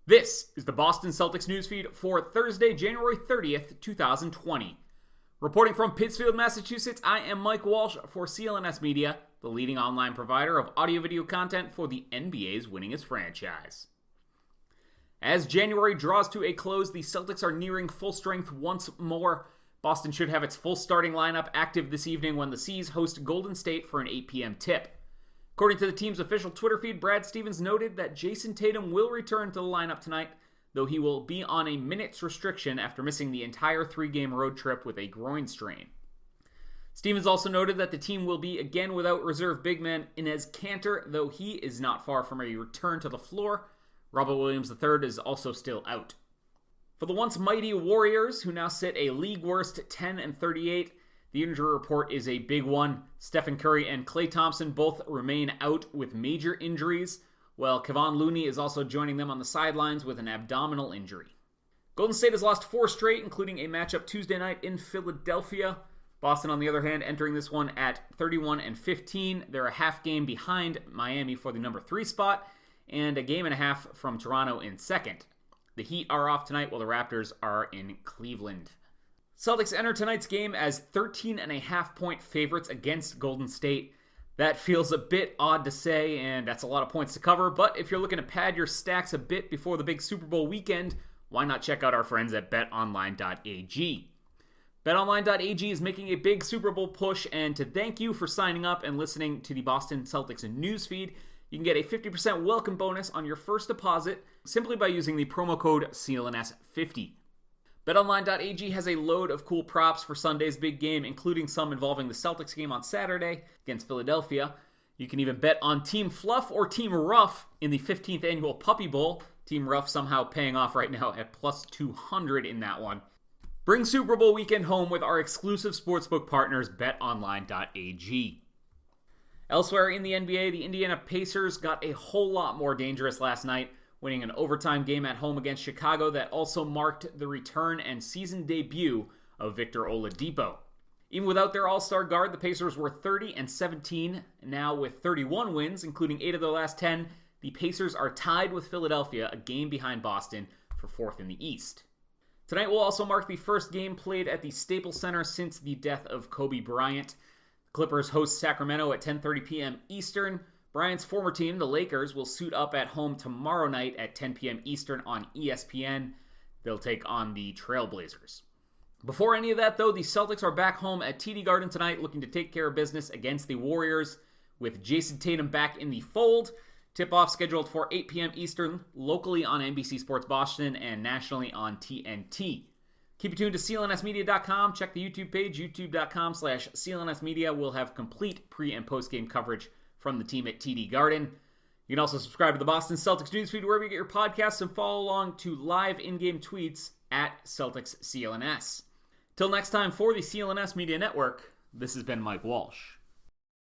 This is the Boston Celtics newsfeed for Thursday, January 30th, 2020. Reporting from Pittsfield, Massachusetts, I am Mike Walsh for CLNS Media, the leading online provider of audio-video content for the NBA's winningest franchise. As January draws to a close, the Celtics are nearing full strength once more. Boston should have its full starting lineup active this evening when the C's host Golden State for an 8 p.m. tip. According to the team's official Twitter feed, Brad Stevens noted that Jayson Tatum will return to the lineup tonight, though he will be on a minutes restriction after missing the entire 3-game road trip with a groin strain. Stevens also noted that the team will be again without reserve big man Inez Kanter, though he is not far from a return to the floor. Robert Williams III is also still out. For the once mighty Warriors, who now sit a league-worst 10-38, the injury report is a big one. Stephen Curry and Klay Thompson both remain out with major injuries, while Kevon Looney is also joining them on the sidelines with an abdominal injury. Golden State has lost 4 straight, including a matchup Tuesday night in Philadelphia. Boston, on the other hand, entering this one at 31-15. They're a half game behind Miami for the number 3 spot, and a game and a half from Toronto in second. The Heat are off tonight while the Raptors are in Cleveland. Celtics enter tonight's game as 13.5-point favorites against Golden State. That feels a bit odd to say, and that's a lot of points to cover, but if you're looking to pad your stacks a bit before the big Super Bowl weekend, why not check out our friends at betonline.ag. BetOnline.ag is making a big Super Bowl push, and to thank you for signing up and listening to the Boston Celtics newsfeed, you can get a 50% welcome bonus on your first deposit simply by using the promo code CLNS50. BetOnline.ag has a load of cool props for Sunday's big game, including some involving the Celtics game on Saturday against Philadelphia. You can even bet on Team Fluff or Team Rough in the 15th annual Puppy Bowl. Team Rough somehow paying off right now at plus 200 in that one. Bring Super Bowl weekend home with our exclusive sportsbook partners, BetOnline.ag. Elsewhere in the NBA, the Indiana Pacers got a whole lot more dangerous last night, winning an overtime game at home against Chicago that also marked the return and season debut of Victor Oladipo. Even without their all-star guard, the Pacers were 30-17, now with 31 wins, including 8 of their last 10. The Pacers are tied with Philadelphia, a game behind Boston, for 4th in the East. Tonight will also mark the first game played at the Staples Center since the death of Kobe Bryant. The Clippers host Sacramento at 10:30 p.m. Eastern. Bryant's former team, the Lakers, will suit up at home tomorrow night at 10 p.m. Eastern on ESPN. They'll take on the Trailblazers. Before any of that, though, the Celtics are back home at TD Garden tonight looking to take care of business against the Warriors with Jayson Tatum back in the fold. Tip-off scheduled for 8 p.m. Eastern, locally on NBC Sports Boston and nationally on TNT. Keep it tuned to CLNSmedia.com. Check the YouTube page, youtube.com/CLNSmedia. We'll have complete pre- and post-game coverage from the team at TD Garden. You can also subscribe to the Boston Celtics newsfeed wherever you get your podcasts and follow along to live in-game tweets at Celtics CLNS. Till next time, for the CLNS Media Network, this has been Mike Walsh.